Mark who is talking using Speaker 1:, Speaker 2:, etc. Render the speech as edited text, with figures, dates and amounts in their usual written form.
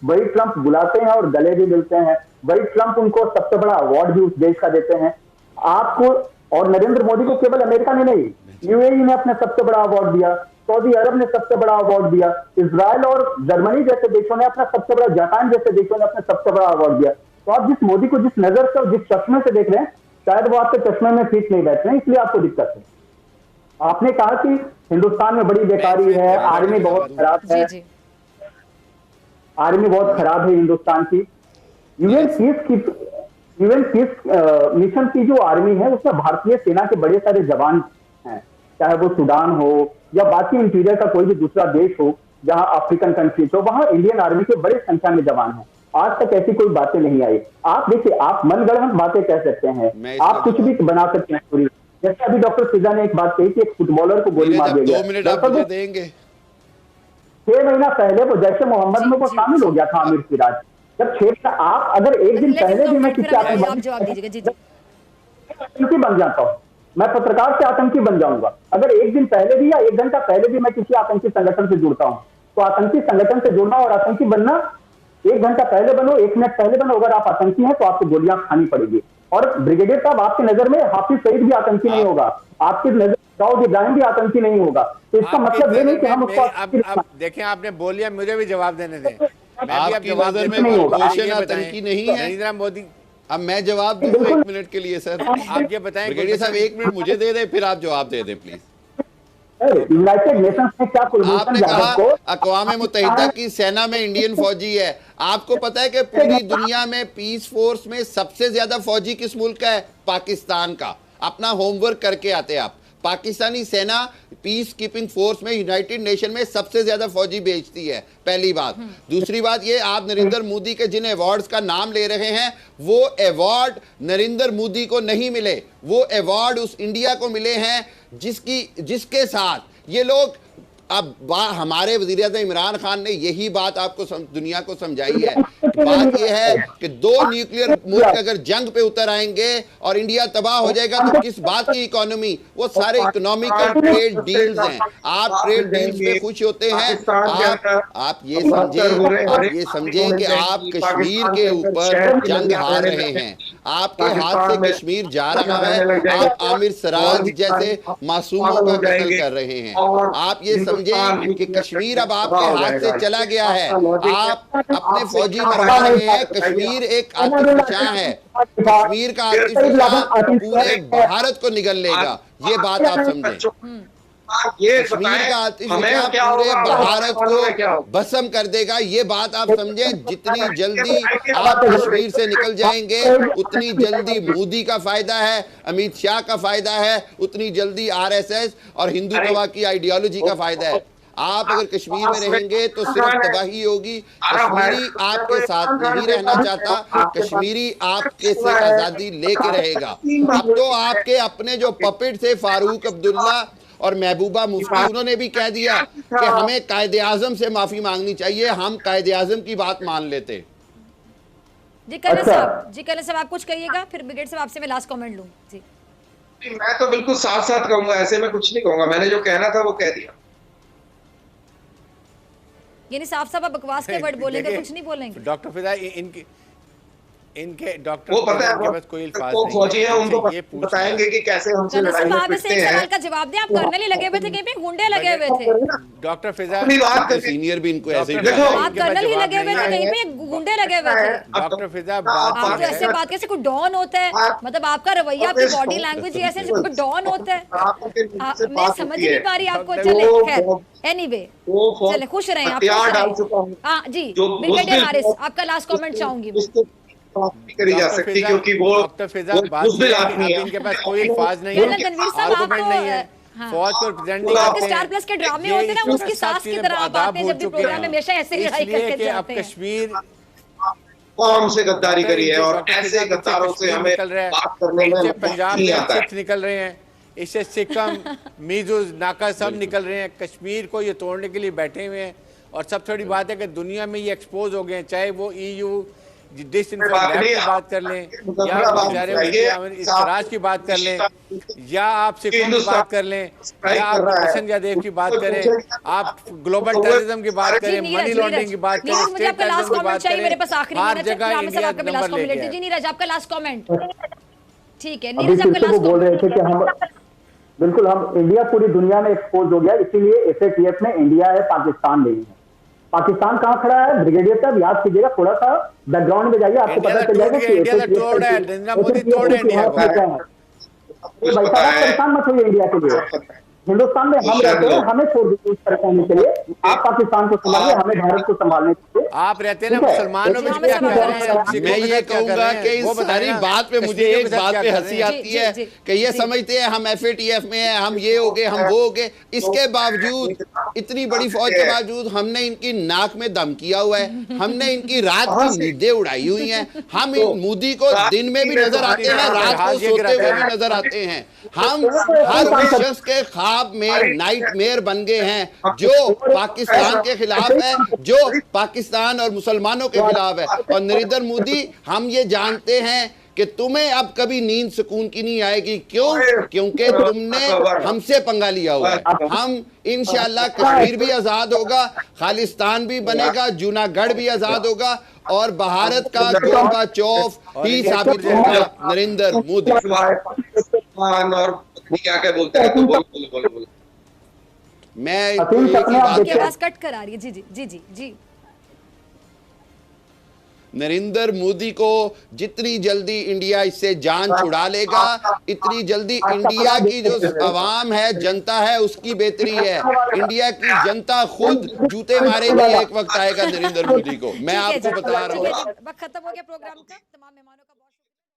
Speaker 1: वही ट्रंप बुलाते हैं और गले भी मिलते हैं, वही ट्रंप उनको सबसे बड़ा अवार्ड भी उस देश का देते हैं आपको। और नरेंद्र मोदी को केवल अमेरिका ने नहीं, यूएई ने अपने सबसे बड़ा अवार्ड दिया, सऊदी अरब ने सबसे बड़ा अवार्ड दिया, इजराइल और जर्मनी जैसे देशों ने अपना सबसे बड़ा, जापान जैसे देशों ने अपना सबसे बड़ा अवार्ड दिया। तो आप जिस मोदी को जिस नजर से और जिस चश्मे से देख रहे हैं, शायद वो आपके चश्मे में फिट नहीं बैठ रहे हैं, इसलिए आपको दिक्कत है। आपने कहा कि हिंदुस्तान में बड़ी बेकारी है, आर्मी बहुत खराब है, आर्मी बहुत खराब है हिंदुस्तान की। यूएन पीस मिशन की जो आर्मी है उसमें भारतीय सेना के बड़े सारे जवान हैं, चाहे वो सूडान हो या बाकी इंटीरियर का कोई भी दूसरा देश हो जहां अफ्रीकन कंट्रीज हो, वहां इंडियन आर्मी के बड़ी संख्या में जवान हैं। आज तक ऐसी कोई बातें नहीं आई। आप देखिए, आप मनगढ़ंत बातें कह सकते हैं, आप कुछ भी बना सकते हैं पूरी। जैसे अभी डॉक्टर फिजा ने एक बात कही कि एक फुटबॉलर को गोली मार दिया गया, 6 महीना पहले वो जैसे मोहम्मद में वो शामिल हो गया था आमिर सिराज। जब 6 आप अगर एक दिन पहले भी मैं किसी आतंकी बन जाता हूँ, मैं पत्रकार से आतंकी बन जाऊंगा। अगर एक दिन पहले भी या 1 घंटा पहले भी मैं किसी आतंकी संगठन से जुड़ता हूँ, तो आतंकी संगठन से जुड़ना और आतंकी बनना, 1 घंटा पहले बनो, 1 मिनट पहले बनो, अगर आप आतंकी हैं तो आपको गोलियां खानी पड़ेगी। और ब्रिगेडियर साहब, आपकी नजर में हाफिज सईद भी आतंकी नहीं होगा, आपकी नजर दाऊद इब्राहिम भी आतंकी नहीं होगा। तो इसका मतलब ये नहीं कि हम उसको
Speaker 2: देखें, आपने बोलिया, मुझे भी जवाब देने दें।
Speaker 3: आपकी नजर में कुलभूषण आतंकी नहीं है?
Speaker 2: नरेंद्र मोदी,
Speaker 3: अब मैं जवाब दूं 1 मिनट के लिए सर।
Speaker 2: आप ये बताएं
Speaker 3: ब्रिगेडियर साहब, 1 मिनट मुझे दे दें, फिर आप जवाब दे दें प्लीज।
Speaker 1: यूनाइटेड नेशंस में क्या
Speaker 3: आपने कहा अक़वाम मुत्तहिदा की सेना में इंडियन फौजी है। आपको पता है कि पूरी दुनिया में पीस फोर्स में सबसे ज्यादा फौजी किस मुल्क का है? पाकिस्तान का। अपना होमवर्क करके आते हैं आप। पाकिस्तानी सेना पीस कीपिंग फोर्स में यूनाइटेड नेशन में सबसे ज्यादा फौजी भेजती है, पहली बात। दूसरी बात ये, आप नरेंद्र मोदी के जिन अवार्ड्स का नाम ले रहे हैं, वो अवार्ड नरेंद्र मोदी को नहीं मिले, वो अवार्ड उस इंडिया को मिले हैं जिसके साथ ये लोग, अब हमारे वज़ीर-ए-आज़म इमरान खान ने यही बात आपको दुनिया को समझाई है। बात यह है कि 2 न्यूक्लियर मुल्क अगर जंग पे उतर आएंगे और इंडिया तबाह हो जाएगा, तो किस बात की इकोनॉमी? वो सारे इकोनॉमिकल ट्रेड डील्स हैं। आप ट्रेड डील्स पे खुश होते हैं। आप ये समझें कि आप कश्मीर के ऊपर जंग हार रहे हैं, आपके हाथ से कश्मीर जा रहा है। आप आमिर सिराज जैसे मासूमों का कत्ल कर रहे हैं। आप ये समझें कि कश्मीर अब आपके हाथ से चला गया है। आप अपने फौजी बढ़ा रहे हैं। कश्मीर एक आतिशफशां है। कश्मीर का आतिशफशां पूरे भारत को निगल लेगा, ये बात आप समझें। कश्मीर का आतिशफशां पूरे भारत को भस्म कर देगा, ये बात आप समझें। जितनी जल्दी आप कश्मीर से निकल जाएंगे, उतनी जल्दी मोदी का फायदा है, अमित शाह का फायदा है, उतनी जल्दी आरएसएस और हिंदुत्व की आइडियोलॉजी का फायदा है। आप अगर कश्मीर में रहेंगे तो सिर्फ तबाही होगी। कश्मीरी आपके साथ नहीं रहना चाहता, कश्मीरी आपके से आजादी लेके रहेगा। अब तो आपके अपने जो पपेट थे फारूक अब्दुल्ला और महबूबा मुफ्ती, उन्होंने भी कह दिया कि हमें कायदे आजम से माफी मांगनी चाहिए, हम कायदे आजम की बात मान लेते।
Speaker 4: जी कर्नल साहब आप कुछ कहिएगा, फिर ब्रिगेड साहब आपसे मैं लास्ट कमेंट लूं। जी
Speaker 5: मैं तो बिल्कुल साथ साथ कहूंगा, ऐसे में कुछ नहीं कहूंगा। मैंने जो कहना था वो कह दिया।
Speaker 4: यानी साफ साफ बकवास के वर्ड बोलेंगे, कुछ नहीं बोलेंगे।
Speaker 2: डॉक्टर फिजा, इनके डॉक्टर
Speaker 5: वो पता है,
Speaker 2: के पास कोई अल्फाज
Speaker 5: वो फौजी हैं, उनको
Speaker 2: ये
Speaker 5: बताएंगे कि कैसे हमसे लड़ाई में पिटते हैं।
Speaker 4: सवाल का जवाब दें। आप कर्नल ही लगे हुए थे, कहीं पे गुंडे लगे हुए थे।
Speaker 2: डॉक्टर फिजा,
Speaker 3: सीनियर भी इनको ऐसे ही
Speaker 4: देखो, आप कर्नल ही लगे हुए थे, कहीं पे गुंडे लगे हुए थे।
Speaker 2: डॉक्टर फिजा,
Speaker 4: आप ऐसे बात कैसे कोई डॉन होता है? मतलब आपका रवैया, आपकी बॉडी लैंग्वेज ऐसे कोई डॉन होता है? मैं समझ नहीं पा रही आपको। चले खैर, एनीवे चले, खुश रहें आप। हाँ जी, ब्रिगेडियर हारिस, आपका लास्ट कमेंट चाहूंगी।
Speaker 5: करी जा सकती, क्योंकि वो बुज़दिल आदमी है,
Speaker 2: इनके पास कोई अल्फाज नहीं है, आर्गुमेंट नहीं है। फौज को रिप्रेजेंट करते हैं।
Speaker 4: स्टार प्लस के ड्रामे होते हैं ना, उसकी सास की तरह आप आते हैं जब भी प्रोग्राम में, हमेशा ऐसे लड़ाई करके जाते हैं।
Speaker 2: कश्मीर
Speaker 5: कौन से गद्दारी करी है और ऐसे गद्दारों से हमें बात करने में
Speaker 2: पंजाब में सिख निकल रहे हैं, इससे सिक्किम, मीज़ूज, नाका सब निकल रहे हैं। कश्मीर को ये तोड़ने के लिए बैठे हुए हैं। और सब थोड़ी बात है कि दुनिया में ये एक्सपोज हो गए हैं, चाहे वो EU डिस इन्फॉर्मेशन की बात कर लें, या इस राज की बात कर लें, या आप सिखों की बात कर लें, या आप किशन यादव की बात करें, आप ग्लोबल टेररिज्म की बात करें, मनी लॉन्ड्रिंग की बात करें, स्टेट टेररिज्म की बात करें, हर जगह इंडिया नंबर ले गया है।
Speaker 4: जी नीरज, आपका लास्ट कमेंट। ठीक है
Speaker 1: अभी
Speaker 4: नीरज, आपका
Speaker 1: वो
Speaker 4: लास्ट
Speaker 1: बोल रहे थे कि हम बिल्कुल हम इंडिया पूरी दुनिया में एक्सपोज हो गया, इसीलिए एफएटीएफ में इंडिया है, पाकिस्तान नहीं है। पाकिस्तान कहां खड़ा है ब्रिगेडियर साहब, याद कीजिएगा, थोड़ा सा बैकग्राउंड में जाइए, आपको पता चल जाएगा कि
Speaker 2: इंडिया तोड़ है, नरेंद्र मोदी तोड़ है इंडिया को।
Speaker 1: भाई साहब परेशान मत होइए इंडिया के लिए, हिंदुस्तान में हम रहते हैं, हमें छोड़ दीजिए उस परेशानी के लिए, आप पाकिस्तान को संभालिए, हमें भारत को संभालने के लिए।
Speaker 2: आप रहते हैं ना मुसलमानों में क्या कर रहे हैं?
Speaker 3: मैं ये कहूंगा कि इस सारी बात पे मुझे एक बात पे हंसी आती है कि ये समझते हैं हम एफएटीएफ में हैं, हम ये हो गए, हम वो हो गए, इसके बावजूद इतनी बड़ी फौज के बावजूद हमने इनकी नाक में दम किया हुआ है, हमने इनकी रात की नींदें उड़ाई हुई हैं, हम इन मोदी को दिन में भी नजर आते हैं, रात को सोते हुए भी नजर आते हैं, हम हर उस शख्स के ख्वाब में नाइटमेयर बन गए हैं जो पाकिस्तान के खिलाफ है, जो पाकिस्तान और मुसलमानों के खिलाफ है। और नरेंद्र मोदी, हम ये जानते हैं कि तुम्हें अब कभी नींद सुकून की नहीं आएगी। क्यों? क्योंकि तुमने हमसे पंगा लिया हुआ है। हम इंशाल्लाह कश्मीर भी आजाद होगा, खालिस्तान भी बनेगा, जूनागढ़ भी आजाद होगा, और भारत का गोरबाचोफ ही साबित होगा नरेंद्र मोदी।
Speaker 5: और क्या बोलते हैं, बोलो।
Speaker 3: मैं
Speaker 4: आपकी आवाज कट कर आ रही है। जी जी जी जी जी।
Speaker 3: नरेंद्र मोदी को जितनी जल्दी इंडिया इससे जान छुड़ा लेगा, इतनी जल्दी इंडिया की जो अवाम है, जनता है, उसकी बेहतरी है। इंडिया की जनता खुद जूते मारेगी, एक वक्त आएगा नरेंद्र मोदी को, मैं आपको बता रहा हूँ।
Speaker 4: वक्त खत्म हो गया प्रोग्राम का। तमाम मेहमानों का